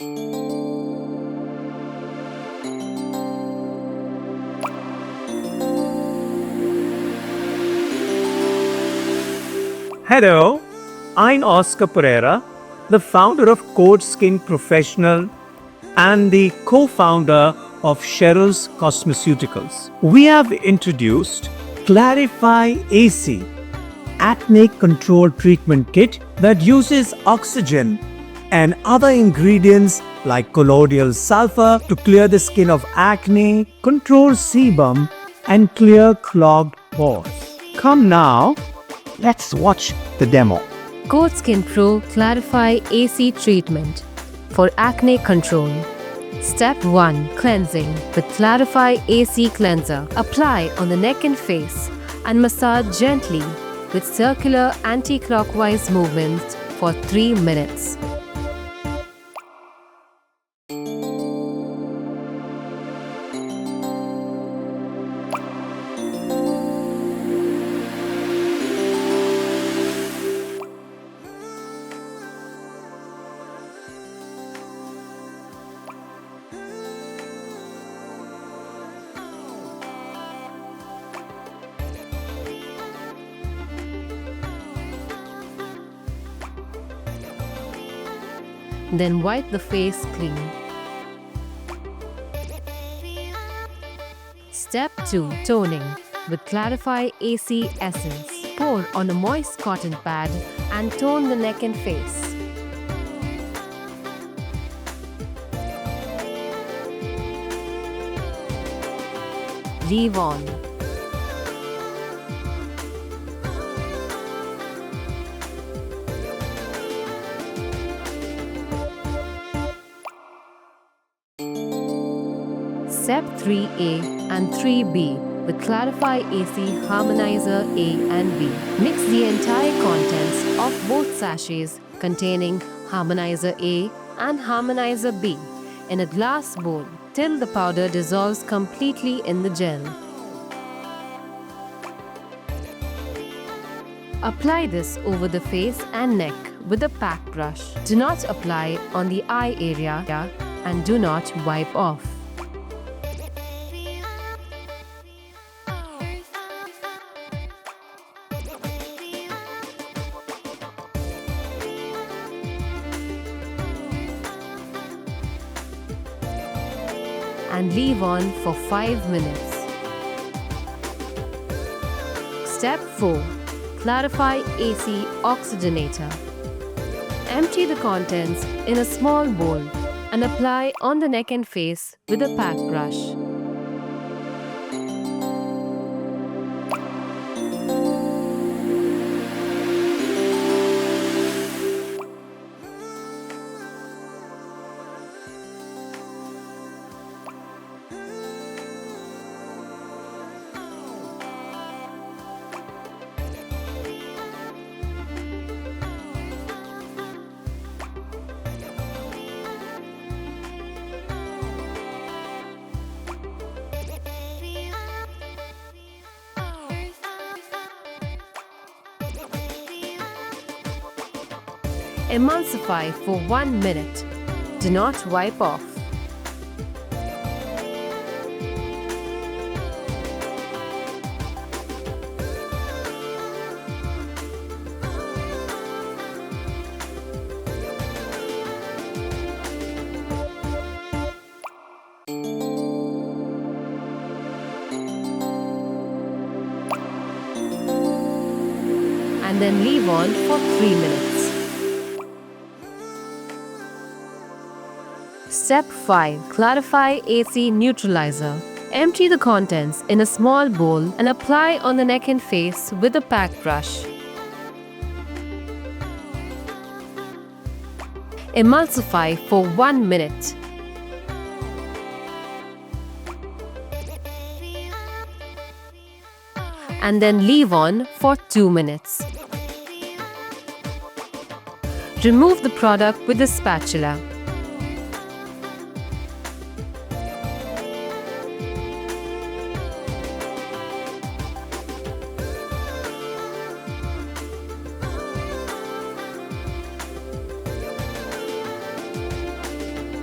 Hello, I'm Oscar Pereira, the founder of Code Skin Professional and the co founder of Cheryl's Cosmeceuticals. We have introduced Clarify AC, acne control treatment kit that uses oxygen and other ingredients like colloidal sulfur to clear the skin of acne, control sebum, and clear clogged pores. Come now, let's watch the demo. Code Skin Pro Clarify AC Treatment for Acne Control. Step 1. Cleansing with Clarify AC Cleanser. Apply on the neck and face and massage gently with circular anti-clockwise movements for 3 minutes. Then wipe the face clean. Step 2. Toning with Clarify AC Essence. Pour on a moist cotton pad and tone the neck and face. Leave on. Step 3A and 3B with Clarify AC Harmonizer A and B. Mix the entire contents of both sachets containing Harmonizer A and Harmonizer B in a glass bowl till the powder dissolves completely in the gel. Apply this over the face and neck with a pack brush. Do not apply on the eye area and do not wipe off. And leave on for 5 minutes. Step 4. Clarify AC Oxygenator. Empty the contents in a small bowl and apply on the neck and face with a pack brush. Emulsify for 1 minute. Do not wipe off. And then leave on for 3 minutes. Step 5. Clarify AC Neutralizer. Empty the contents in a small bowl and apply on the neck and face with a pack brush. Emulsify for 1 minute. And then leave on for 2 minutes. Remove the product with a spatula.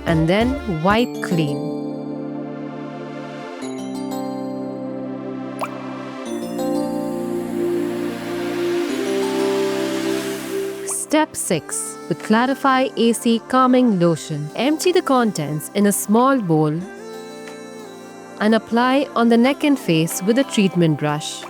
and then wipe clean. Step 6. The Clarify AC Calming Lotion. Empty the contents in a small bowl and apply on the neck and face with a treatment brush.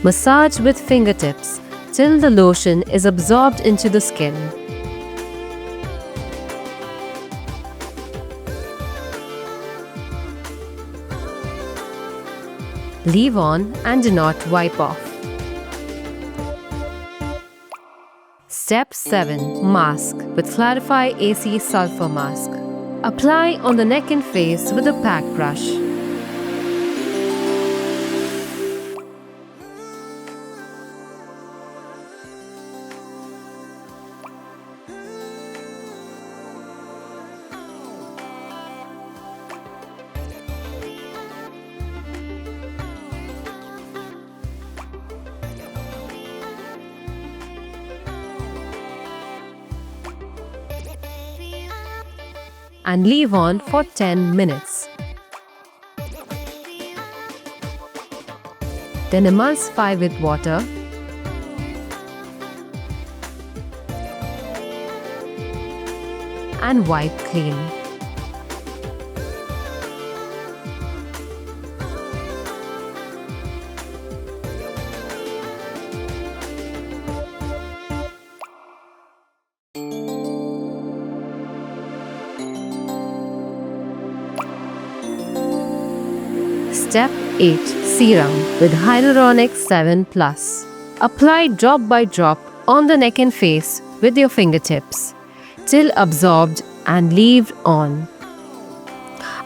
Massage with fingertips till the lotion is absorbed into the skin. Leave on and do not wipe off. Step 7. Mask with Clarify AC Sulfur Mask. Apply on the neck and face with a pack brush. And leave on for 10 minutes. Then emulsify with water and wipe clean. Step 8. Serum with Hyaluronic 7+. Apply drop by drop on the neck and face with your fingertips till absorbed and leave on.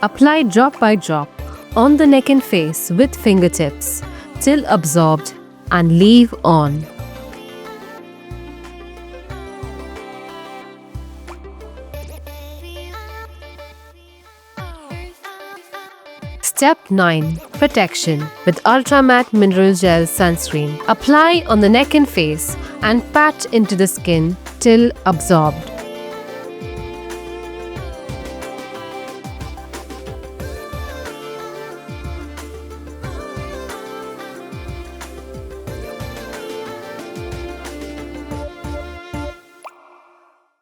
Apply drop by drop on the neck and face with fingertips till absorbed and leave on. Step 9. Protection with Ultra Matte Mineral Gel Sunscreen. Apply on the neck and face and pat into the skin till absorbed.